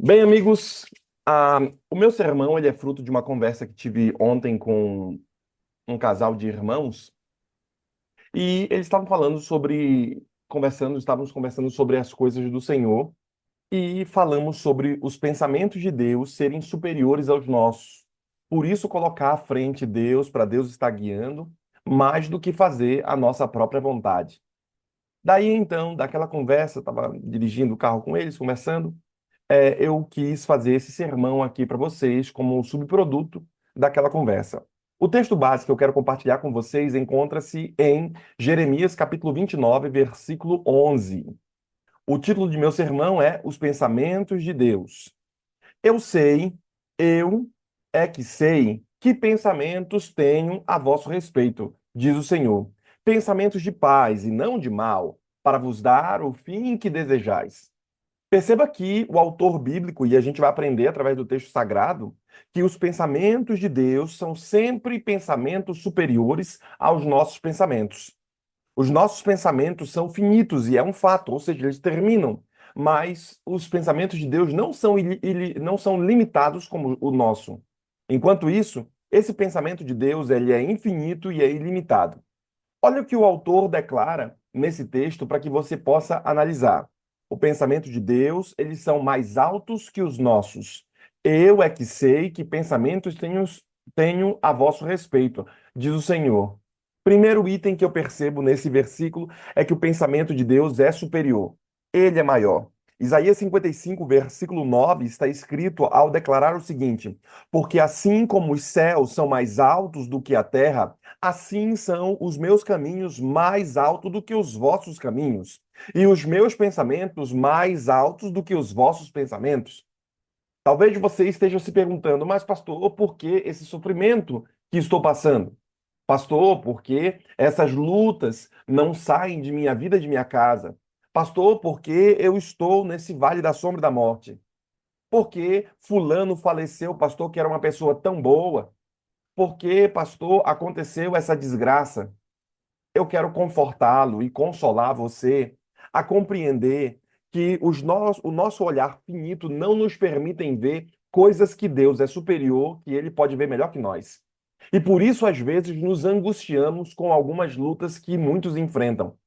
Bem, amigos, o meu sermão ele é fruto de uma conversa que tive ontem com um casal de irmãos e eles estavam estávamos conversando sobre as coisas do Senhor e falamos sobre os pensamentos de Deus serem superiores aos nossos. Por isso, colocar à frente Deus, para Deus estar guiando, mais do que fazer a nossa própria vontade. Daí então, daquela conversa, eu estava dirigindo o carro com eles, conversando. Eu quis fazer esse sermão aqui para vocês como um subproduto daquela conversa. O texto básico que eu quero compartilhar com vocês encontra-se em Jeremias capítulo 29, versículo 11. O título de meu sermão é Os Pensamentos de Deus. Eu sei, eu é que sei que pensamentos tenho a vosso respeito, diz o Senhor. Pensamentos de paz e não de mal, para vos dar o fim que desejais. Perceba que o autor bíblico, e a gente vai aprender através do texto sagrado, que os pensamentos de Deus são sempre pensamentos superiores aos nossos pensamentos. Os nossos pensamentos são finitos e é um fato, ou seja, eles terminam. Mas os pensamentos de Deus não são limitados como o nosso. Enquanto isso, esse pensamento de Deus ele é infinito e é ilimitado. Olha o que o autor declara nesse texto para que você possa analisar. O pensamento de Deus, eles são mais altos que os nossos. Eu é que sei que pensamentos tenho a vosso respeito, diz o Senhor. Primeiro item que eu percebo nesse versículo é que o pensamento de Deus é superior. Ele é maior. Isaías 55, versículo 9, está escrito ao declarar o seguinte: Porque assim como os céus são mais altos do que a terra, assim são os meus caminhos mais altos do que os vossos caminhos, e os meus pensamentos mais altos do que os vossos pensamentos. Talvez você esteja se perguntando, mas pastor, por que esse sofrimento que estou passando? Pastor, por que essas lutas não saem de minha vida, de minha casa? Pastor, por que eu estou nesse vale da sombra da morte? Por que fulano faleceu, pastor, que era uma pessoa tão boa? Por que, pastor, aconteceu essa desgraça? Eu quero confortá-lo e consolar você a compreender que o nosso olhar finito não nos permitem ver coisas que Deus é superior, que ele pode ver melhor que nós. E por isso, às vezes, nos angustiamos com algumas lutas que muitos enfrentam.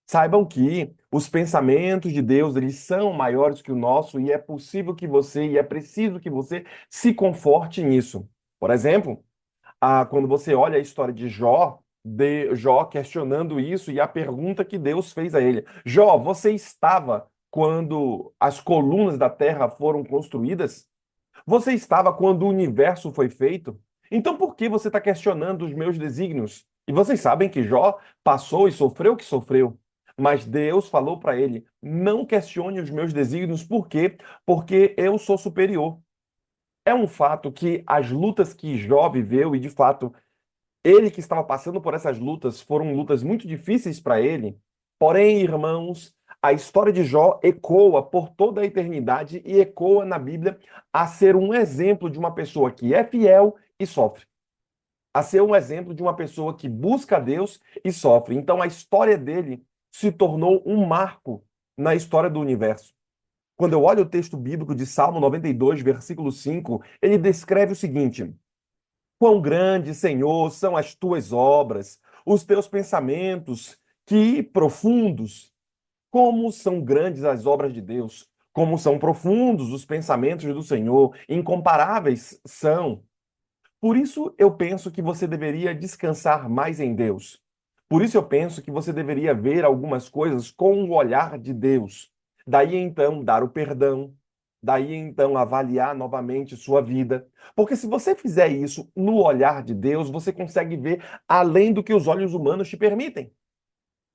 Saibam que os pensamentos de Deus, eles são maiores que o nosso e é possível que você, e é preciso que você se conforte nisso. Por exemplo, quando você olha a história de Jó questionando isso e a pergunta que Deus fez a ele: Jó, você estava quando as colunas da terra foram construídas? Você estava quando o universo foi feito? Então por que você está questionando os meus desígnios? E vocês sabem que Jó passou e sofreu o que sofreu. Mas Deus falou para ele: não questione os meus desígnios, por quê? Porque eu sou superior. É um fato que as lutas que Jó viveu, e de fato ele que estava passando por essas lutas foram lutas muito difíceis para ele. Porém, irmãos, a história de Jó ecoa por toda a eternidade e ecoa na Bíblia a ser um exemplo de uma pessoa que é fiel e sofre. A ser um exemplo de uma pessoa que busca a Deus e sofre. Então, a história dele se tornou um marco na história do universo. Quando eu olho o texto bíblico de Salmo 92, versículo 5, ele descreve o seguinte: Quão grande, Senhor, são as tuas obras, os teus pensamentos, que profundos. Como são grandes as obras de Deus, como são profundos os pensamentos do Senhor, incomparáveis são. Por isso eu penso que você deveria descansar mais em Deus. Por isso eu penso que você deveria ver algumas coisas com o olhar de Deus. Daí então dar o perdão, daí então avaliar novamente sua vida. Porque se você fizer isso no olhar de Deus, você consegue ver além do que os olhos humanos te permitem.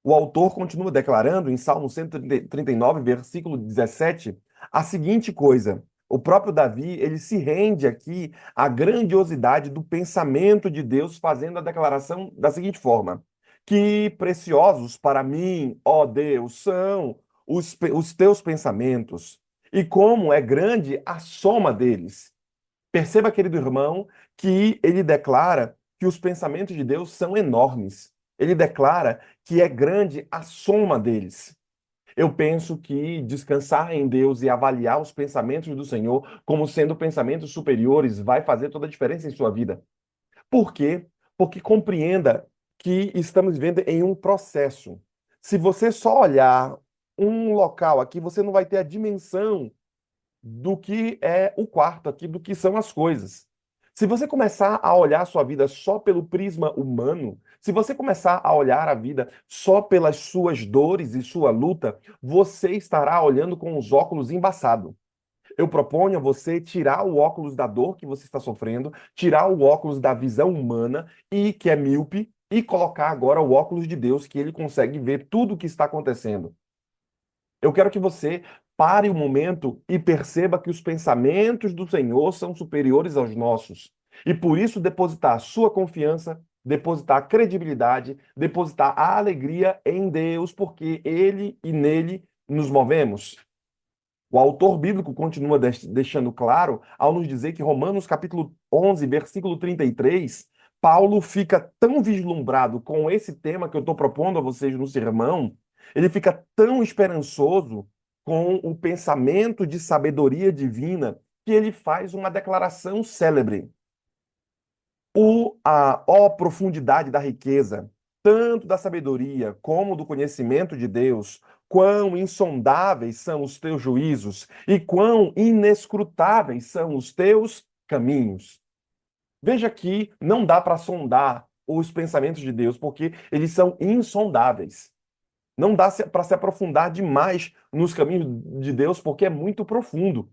O autor continua declarando em Salmo 139, versículo 17, a seguinte coisa: o próprio Davi, ele se rende aqui à grandiosidade do pensamento de Deus, fazendo a declaração da seguinte forma: Que preciosos para mim, ó Deus, são os teus pensamentos, e como é grande a soma deles. Perceba, querido irmão, que ele declara que os pensamentos de Deus são enormes. Ele declara que é grande a soma deles. Eu penso que descansar em Deus e avaliar os pensamentos do Senhor como sendo pensamentos superiores vai fazer toda a diferença em sua vida. Por quê? Porque compreenda que estamos vivendo em um processo. Se você só olhar um local aqui, você não vai ter a dimensão do que é o quarto aqui, do que são as coisas. Se você começar a olhar a sua vida só pelo prisma humano, se você começar a olhar a vida só pelas suas dores e sua luta, você estará olhando com os óculos embaçados. Eu proponho a você tirar o óculos da dor que você está sofrendo, tirar o óculos da visão humana e que é míope e colocar agora o óculos de Deus, que ele consegue ver tudo o que está acontecendo. Eu quero que você pare um momento e perceba que os pensamentos do Senhor são superiores aos nossos. E por isso depositar a sua confiança, depositar a credibilidade, depositar a alegria em Deus, porque ele e nele nos movemos. O autor bíblico continua deixando claro ao nos dizer que Romanos capítulo 11, versículo 33, Paulo fica tão vislumbrado com esse tema que eu estou propondo a vocês no sermão, ele fica tão esperançoso com o pensamento de sabedoria divina que ele faz uma declaração célebre. Ó profundidade da riqueza, tanto da sabedoria como do conhecimento de Deus, quão insondáveis são os teus juízos e quão inescrutáveis são os teus caminhos. Veja que não dá para sondar os pensamentos de Deus, porque eles são insondáveis. Não dá para se aprofundar demais nos caminhos de Deus, porque é muito profundo.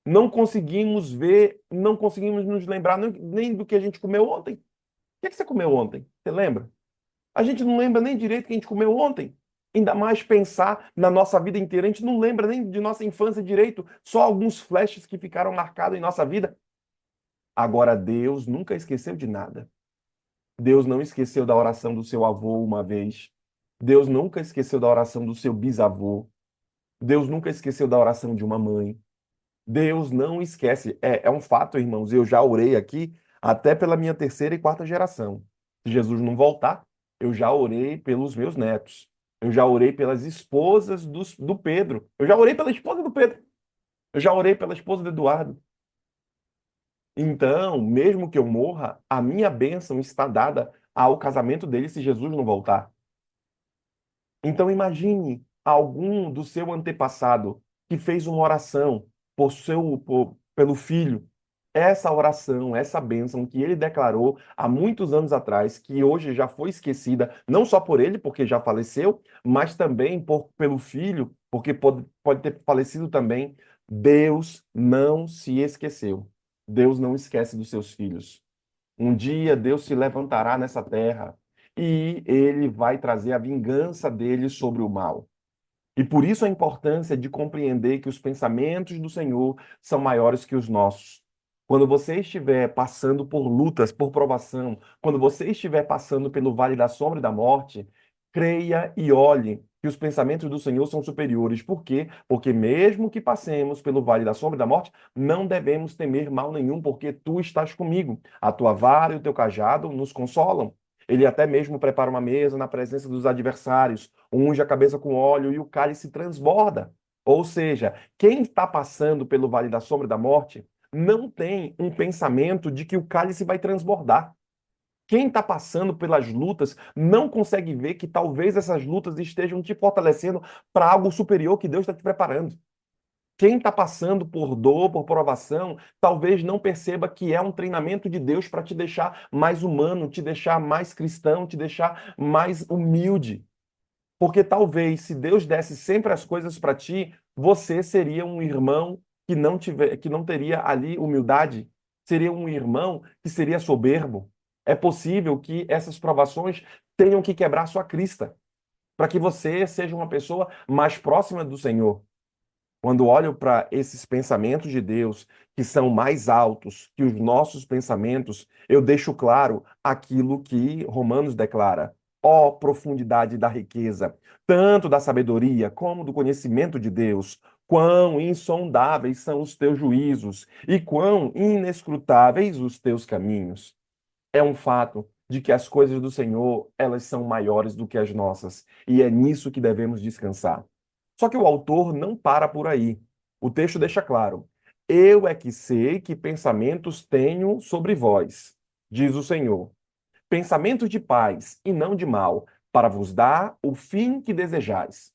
Não conseguimos ver, não conseguimos nos lembrar nem do que a gente comeu ontem. O que você comeu ontem? Você lembra? A gente não lembra nem direito o que a gente comeu ontem. Ainda mais pensar na nossa vida inteira. A gente não lembra nem de nossa infância direito. Só alguns flashes que ficaram marcados em nossa vida. Agora, Deus nunca esqueceu de nada. Deus não esqueceu da oração do seu avô uma vez. Deus nunca esqueceu da oração do seu bisavô. Deus nunca esqueceu da oração de uma mãe. Deus não esquece. É um fato, irmãos. Eu já orei aqui até pela minha terceira e quarta geração. Se Jesus não voltar, eu já orei pelos meus netos. Eu já orei pelas esposas do Pedro. Eu já orei pela esposa do Pedro. Eu já orei pela esposa do Eduardo. Então, mesmo que eu morra, a minha bênção está dada ao casamento dele se Jesus não voltar. Então imagine algum do seu antepassado que fez uma oração pelo filho. Essa oração, essa bênção que ele declarou há muitos anos atrás, que hoje já foi esquecida, não só por ele, porque já faleceu, mas também pelo filho, porque pode ter falecido também. Deus não se esqueceu. Deus não esquece dos seus filhos. Um dia Deus se levantará nessa terra e ele vai trazer a vingança dele sobre o mal. E por isso a importância de compreender que os pensamentos do Senhor são maiores que os nossos. Quando você estiver passando por lutas, por provação, quando você estiver passando pelo vale da sombra e da morte, creia e olhe que os pensamentos do Senhor são superiores. Por quê? Porque mesmo que passemos pelo vale da sombra e da morte, não devemos temer mal nenhum, porque tu estás comigo. A tua vara e o teu cajado nos consolam. Ele até mesmo prepara uma mesa na presença dos adversários, unge a cabeça com óleo e o cálice transborda. Ou seja, quem está passando pelo vale da sombra da morte não tem um pensamento de que o cálice vai transbordar. Quem está passando pelas lutas não consegue ver que talvez essas lutas estejam te fortalecendo para algo superior que Deus está te preparando. Quem está passando por dor, por provação, talvez não perceba que é um treinamento de Deus para te deixar mais humano, te deixar mais cristão, te deixar mais humilde. Porque talvez, se Deus desse sempre as coisas para ti, você seria um irmão que não teria ali humildade, seria um irmão que seria soberbo. É possível que essas provações tenham que quebrar sua crista, para que você seja uma pessoa mais próxima do Senhor. Quando olho para esses pensamentos de Deus, que são mais altos que os nossos pensamentos, eu deixo claro aquilo que Romanos declara. Ó profundidade da riqueza, tanto da sabedoria como do conhecimento de Deus, quão insondáveis são os teus juízos e quão inescrutáveis os teus caminhos. É um fato de que as coisas do Senhor, elas são maiores do que as nossas, e é nisso que devemos descansar. Só que o autor não para por aí. O texto deixa claro: eu é que sei que pensamentos tenho sobre vós, diz o Senhor. Pensamentos de paz e não de mal, para vos dar o fim que desejais.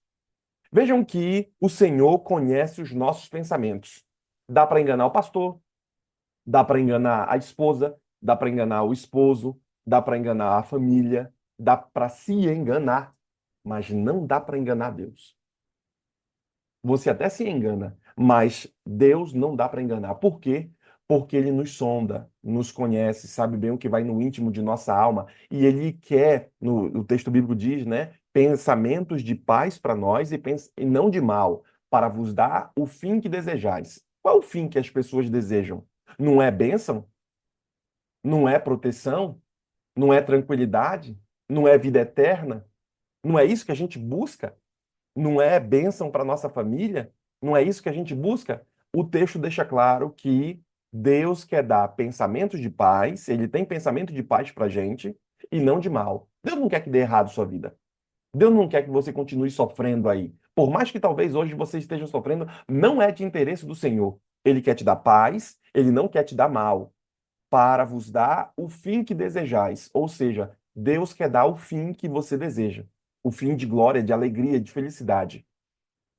Vejam que o Senhor conhece os nossos pensamentos. Dá para enganar o pastor, dá para enganar a esposa, dá para enganar o esposo, dá para enganar a família, dá para se enganar, mas não dá para enganar Deus. Você até se engana, mas Deus não dá para enganar. Por quê? Porque ele nos sonda, nos conhece, sabe bem o que vai no íntimo de nossa alma, e ele quer, o texto bíblico diz, né, pensamentos de paz para nós e não de mal, para vos dar o fim que desejais. Qual é o fim que as pessoas desejam? Não é bênção? Não é proteção? Não é tranquilidade? Não é vida eterna? Não é isso que a gente busca? Não é bênção para nossa família? Não é isso que a gente busca? O texto deixa claro que Deus quer dar pensamentos de paz, ele tem pensamento de paz para a gente e não de mal. Deus não quer que dê errado sua vida. Deus não quer que você continue sofrendo aí. Por mais que talvez hoje você esteja sofrendo, não é de interesse do Senhor. Ele quer te dar paz, ele não quer te dar mal, para vos dar o fim que desejais. Ou seja, Deus quer dar o fim que você deseja. O fim de glória, de alegria, de felicidade.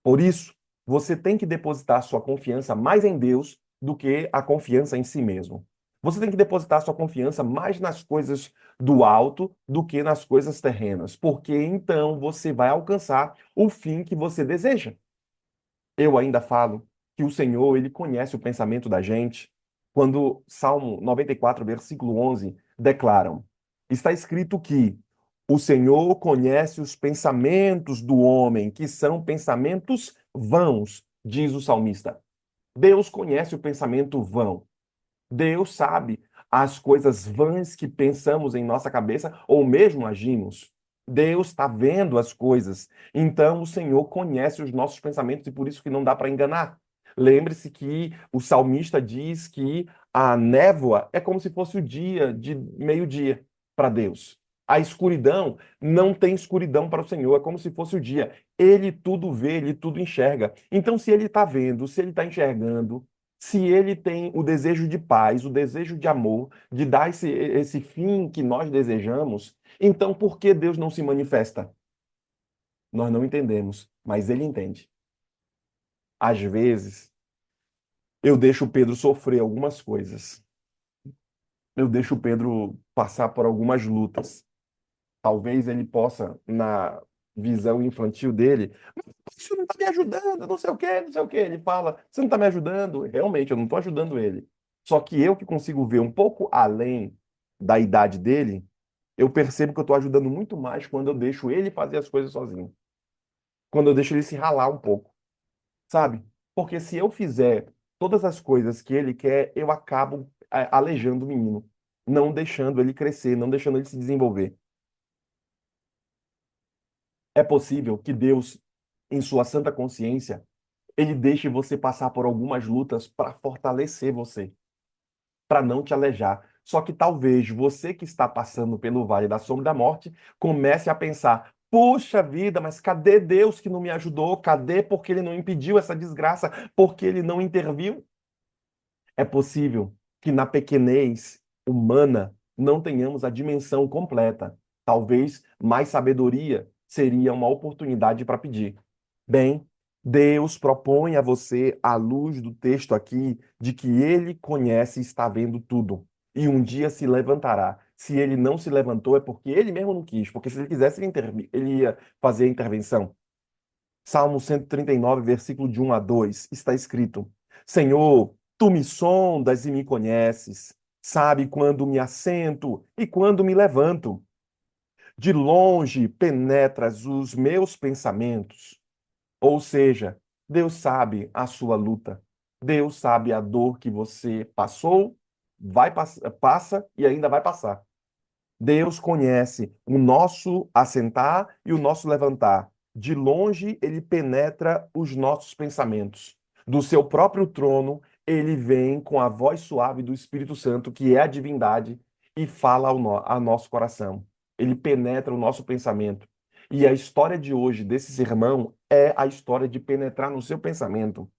Por isso, você tem que depositar sua confiança mais em Deus do que a confiança em si mesmo. Você tem que depositar sua confiança mais nas coisas do alto do que nas coisas terrenas, porque então você vai alcançar o fim que você deseja. Eu ainda falo que o Senhor, ele conhece o pensamento da gente, quando Salmo 94, versículo 11, declaram: está escrito que o Senhor conhece os pensamentos do homem, que são pensamentos vãos, diz o salmista. Deus conhece o pensamento vão. Deus sabe as coisas vãs que pensamos em nossa cabeça ou mesmo agimos. Deus está vendo as coisas. Então o Senhor conhece os nossos pensamentos e por isso que não dá para enganar. Lembre-se que o salmista diz que a névoa é como se fosse o dia de meio-dia para Deus. A escuridão não tem escuridão para o Senhor, é como se fosse o dia. Ele tudo vê, ele tudo enxerga. Então, se ele está vendo, se ele está enxergando, se ele tem o desejo de paz, o desejo de amor, de dar esse fim que nós desejamos, então por que Deus não se manifesta? Nós não entendemos, mas ele entende. Às vezes, eu deixo o Pedro sofrer algumas coisas. Eu deixo o Pedro passar por algumas lutas. Talvez ele possa, na visão infantil dele, isso não está me ajudando, não sei o quê, não sei o quê. Ele fala, você não está me ajudando? Realmente, eu não estou ajudando ele. Só que eu que consigo ver um pouco além da idade dele, eu percebo que eu estou ajudando muito mais quando eu deixo ele fazer as coisas sozinho. Quando eu deixo ele se ralar um pouco, sabe? Porque se eu fizer todas as coisas que ele quer, eu acabo aleijando o menino, não deixando ele crescer, não deixando ele se desenvolver. É possível que Deus, em sua santa consciência, ele deixe você passar por algumas lutas para fortalecer você, para não te alejar. Só que talvez você que está passando pelo vale da sombra da morte comece a pensar: puxa vida, mas cadê Deus que não me ajudou? Cadê porque ele não impediu essa desgraça? Porque ele não interviu? É possível que na pequenez humana não tenhamos a dimensão completa. Talvez mais sabedoria seria uma oportunidade para pedir. Bem, Deus propõe a você, à luz do texto aqui, de que ele conhece e está vendo tudo. E um dia se levantará. Se ele não se levantou, é porque ele mesmo não quis. Porque se ele quisesse, ele ia fazer a intervenção. Salmo 139, versículo de 1 a 2, está escrito: Senhor, tu me sondas e me conheces. Sabe quando me assento e quando me levanto. De longe penetras os meus pensamentos. Ou seja, Deus sabe a sua luta. Deus sabe a dor que você passou, passa e ainda vai passar. Deus conhece o nosso assentar e o nosso levantar. De longe, ele penetra os nossos pensamentos. Do seu próprio trono, ele vem com a voz suave do Espírito Santo, que é a divindade, e fala ao nosso coração. Ele penetra o nosso pensamento. E a história de hoje desse sermão é a história de penetrar no seu pensamento.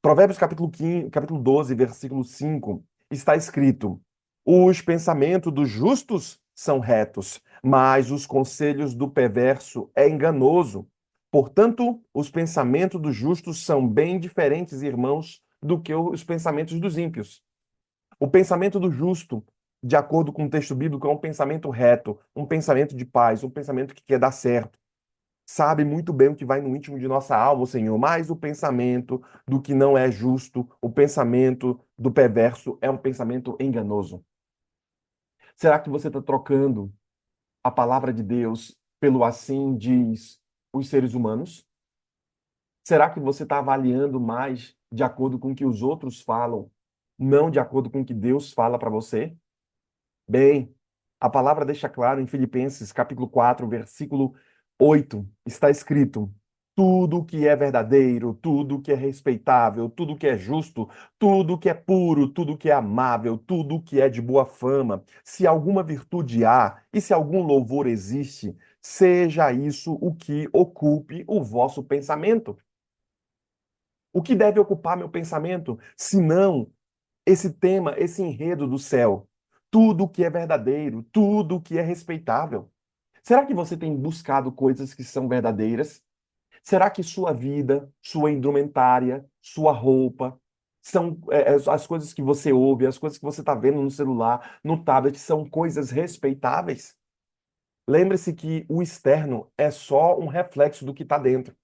Provérbios capítulo 15, capítulo 12, versículo 5, está escrito: os pensamentos dos justos são retos, mas os conselhos do perverso é enganoso. Portanto, os pensamentos dos justos são bem diferentes, irmãos, do que os pensamentos dos ímpios. O pensamento do justo, de acordo com o texto bíblico, é um pensamento reto, um pensamento de paz, um pensamento que quer dar certo. Sabe muito bem o que vai no íntimo de nossa alma, o Senhor, mas o pensamento do que não é justo, o pensamento do perverso é um pensamento enganoso. Será que você está trocando a palavra de Deus pelo assim diz os seres humanos? Será que você está avaliando mais de acordo com o que os outros falam, não de acordo com o que Deus fala para você? Bem, a palavra deixa claro em Filipenses, capítulo 4, versículo 8, está escrito: tudo que é verdadeiro, tudo que é respeitável, tudo que é justo, tudo que é puro, tudo que é amável, tudo que é de boa fama, se alguma virtude há e se algum louvor existe, seja isso o que ocupe o vosso pensamento. O que deve ocupar meu pensamento, se não esse tema, esse enredo do céu? Tudo que é verdadeiro, tudo que é respeitável. Será que você tem buscado coisas que são verdadeiras? Será que sua vida, sua indumentária, sua roupa, são as coisas que você ouve, as coisas que você está vendo no celular, no tablet, são coisas respeitáveis? Lembre-se que o externo é só um reflexo do que está dentro.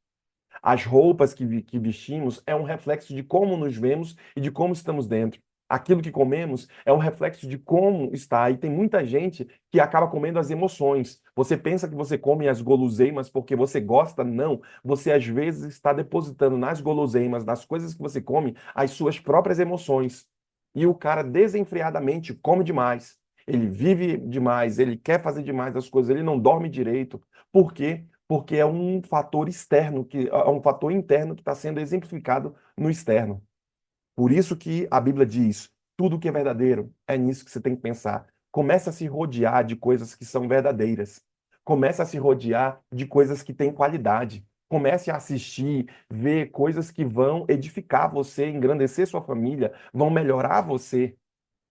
As roupas que vestimos é um reflexo de como nos vemos e de como estamos dentro. Aquilo que comemos é um reflexo de como está. E tem muita gente que acaba comendo as emoções. Você pensa que você come as guloseimas porque você gosta? Não. Você às vezes está depositando nas guloseimas, nas coisas que você come, as suas próprias emoções. E o cara desenfreadamente come demais. Ele vive demais, ele quer fazer demais as coisas, ele não dorme direito. Por quê? Porque é um fator externo, que é um fator interno que está sendo exemplificado no externo. Por isso que a Bíblia diz: tudo que é verdadeiro, é nisso que você tem que pensar. Comece a se rodear de coisas que são verdadeiras. Comece a se rodear de coisas que têm qualidade. Comece a assistir, ver coisas que vão edificar você, engrandecer sua família, vão melhorar você.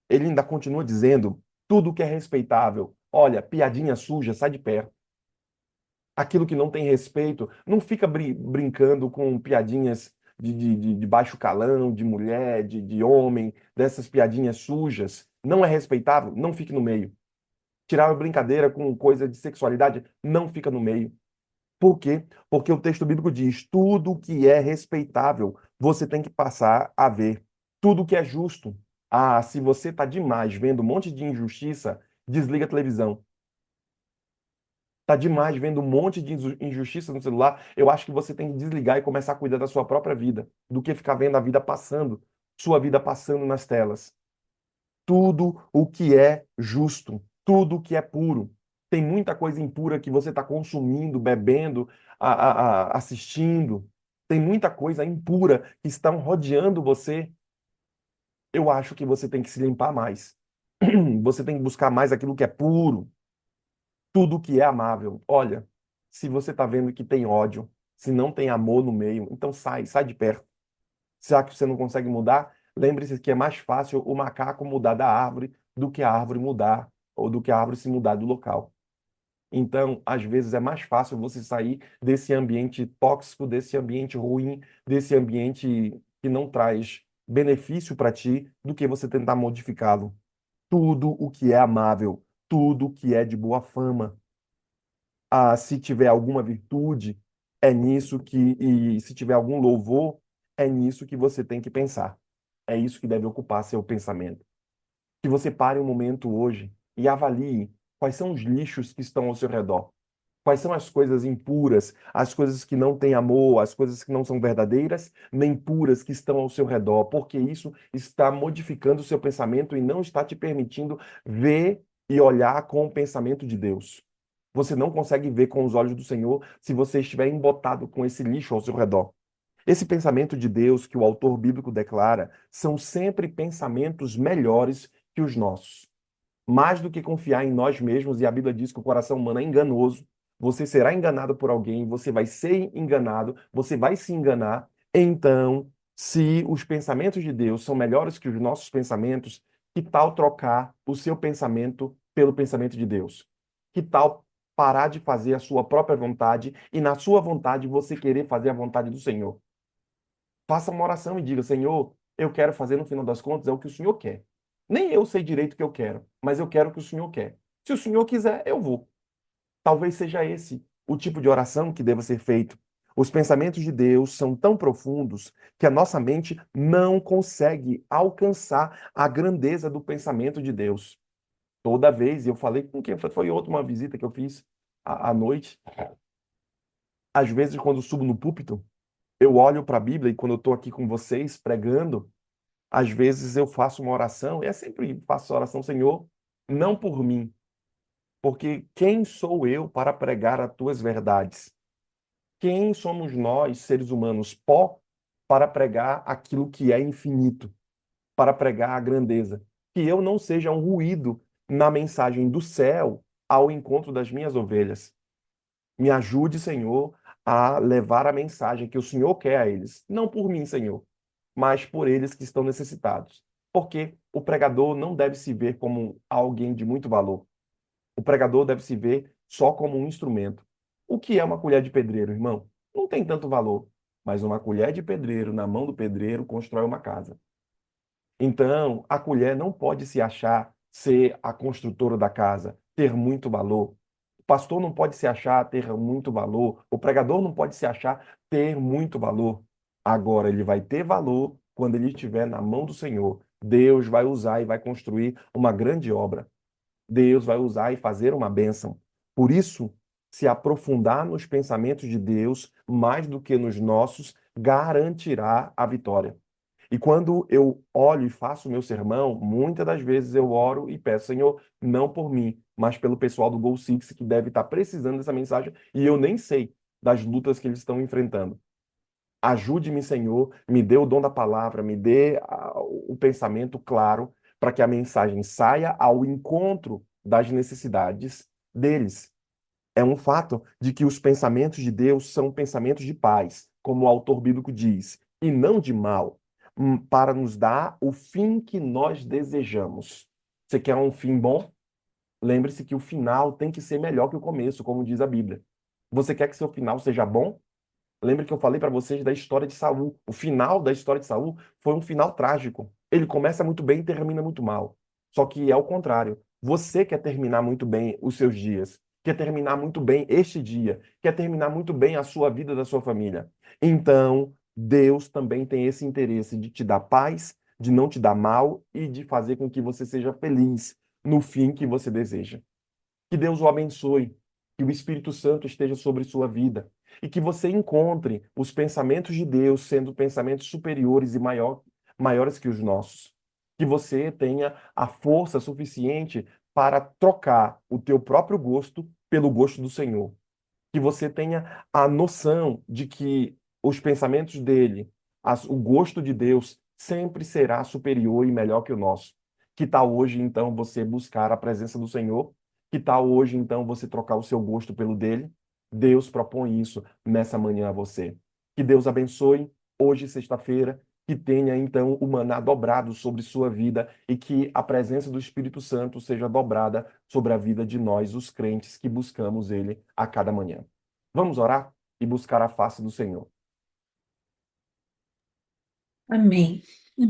Ele ainda continua dizendo: tudo que é respeitável, olha, piadinha suja, sai de perto. Aquilo que não tem respeito, não fica brincando com piadinhas de baixo calão, de mulher, de homem, dessas piadinhas sujas. Não é respeitável, não fique no meio. Tirar uma brincadeira com coisa de sexualidade, não fica no meio. Por quê? Porque o texto bíblico diz: tudo que é respeitável, você tem que passar a ver. Tudo que é justo. Ah, se você está demais vendo um monte de injustiça, desliga a televisão. Tá demais vendo um monte de injustiça no celular. Eu acho que você tem que desligar e começar a cuidar da sua própria vida, do que ficar vendo a vida passando, sua vida passando nas telas. Tudo o que é justo, tudo o que é puro. Tem muita coisa impura que você está consumindo, bebendo, assistindo. Tem muita coisa impura que estão rodeando você. Eu acho que você tem que se limpar mais. Você tem que buscar mais aquilo que é puro, tudo que é amável. Olha, se você está vendo que tem ódio, se não tem amor no meio, então sai de perto. Será que você não consegue mudar? Lembre-se que é mais fácil o macaco mudar da árvore do que a árvore mudar, ou do que a árvore se mudar do local. Então, às vezes é mais fácil você sair desse ambiente tóxico, desse ambiente ruim, desse ambiente que não traz benefício para ti, do que você tentar modificá-lo. Tudo o que é amável, tudo o que é de boa fama, se tiver alguma virtude, é nisso que, e se tiver algum louvor, é nisso que você tem que pensar. É isso que deve ocupar seu pensamento. Que você pare um momento hoje e avalie quais são os lixos que estão ao seu redor. Quais são as coisas impuras, as coisas que não têm amor, as coisas que não são verdadeiras, nem puras que estão ao seu redor, porque isso está modificando o seu pensamento e não está te permitindo ver e olhar com o pensamento de Deus. Você não consegue ver com os olhos do Senhor se você estiver embotado com esse lixo ao seu redor. Esse pensamento de Deus que o autor bíblico declara são sempre pensamentos melhores que os nossos. Mais do que confiar em nós mesmos, e a Bíblia diz que o coração humano é enganoso, você será enganado por alguém, você vai ser enganado, você vai se enganar. Então, se os pensamentos de Deus são melhores que os nossos pensamentos, que tal trocar o seu pensamento pelo pensamento de Deus? Que tal parar de fazer a sua própria vontade e, na sua vontade, você querer fazer a vontade do Senhor? Faça uma oração e diga: Senhor, eu quero fazer no final das contas é o que o Senhor quer. Nem eu sei direito o que eu quero, mas eu quero o que o Senhor quer. Se o Senhor quiser, eu vou. Talvez seja esse o tipo de oração que deva ser feito. Os pensamentos de Deus são tão profundos que a nossa mente não consegue alcançar a grandeza do pensamento de Deus. Toda vez, eu falei com quem? Foi outra uma visita que eu fiz à noite. Às vezes, quando eu subo no púlpito, eu olho para a Bíblia e quando eu estou aqui com vocês pregando, às vezes eu faço uma oração, e é sempre faço oração, Senhor, não por mim, porque quem sou eu para pregar as tuas verdades? Quem somos nós, seres humanos, pó, para pregar aquilo que é infinito, para pregar a grandeza? Que eu não seja um ruído na mensagem do céu ao encontro das minhas ovelhas. Me ajude, Senhor, a levar a mensagem que o Senhor quer a eles. Não por mim, Senhor, mas por eles que estão necessitados. Porque o pregador não deve se ver como alguém de muito valor. O pregador deve se ver só como um instrumento. O que é uma colher de pedreiro, irmão? Não tem tanto valor. Mas uma colher de pedreiro na mão do pedreiro constrói uma casa. Então, a colher não pode se achar ser a construtora da casa, ter muito valor. O pastor não pode se achar ter muito valor. O pregador não pode se achar ter muito valor. Agora, ele vai ter valor quando ele estiver na mão do Senhor. Deus vai usar e vai construir uma grande obra. Deus vai usar e fazer uma bênção. Por isso, se aprofundar nos pensamentos de Deus mais do que nos nossos garantirá a vitória. E quando eu olho e faço o meu sermão, muitas das vezes eu oro e peço, Senhor, não por mim, mas pelo pessoal do Gol Six que deve estar precisando dessa mensagem e eu nem sei das lutas que eles estão enfrentando. Ajude-me, Senhor, me dê o dom da palavra, me dê o pensamento claro para que a mensagem saia ao encontro das necessidades deles. É um fato de que os pensamentos de Deus são pensamentos de paz, como o autor bíblico diz, e não de mal, para nos dar o fim que nós desejamos. Você quer um fim bom? Lembre-se que o final tem que ser melhor que o começo, como diz a Bíblia. Você quer que seu final seja bom? Lembra que eu falei para vocês da história de Saul? O final da história de Saul foi um final trágico. Ele começa muito bem e termina muito mal. Só que é o contrário. Você quer terminar muito bem os seus dias, quer terminar muito bem este dia, quer terminar muito bem a sua vida da sua família. Então, Deus também tem esse interesse de te dar paz, de não te dar mal e de fazer com que você seja feliz no fim que você deseja. Que Deus o abençoe, que o Espírito Santo esteja sobre sua vida e que você encontre os pensamentos de Deus sendo pensamentos superiores e maiores que os nossos. Que você tenha a força suficiente para trocar o teu próprio gosto pelo gosto do Senhor. Que você tenha a noção de que os pensamentos dele, o gosto de Deus sempre será superior e melhor que o nosso. Que tal hoje, então, você buscar a presença do Senhor? Que tal hoje, então, você trocar o seu gosto pelo dele? Deus propõe isso nessa manhã a você. Que Deus abençoe hoje, sexta-feira, que tenha, então, o maná dobrado sobre sua vida e que a presença do Espírito Santo seja dobrada sobre a vida de nós, os crentes que buscamos ele a cada manhã. Vamos orar e buscar a face do Senhor. Amém.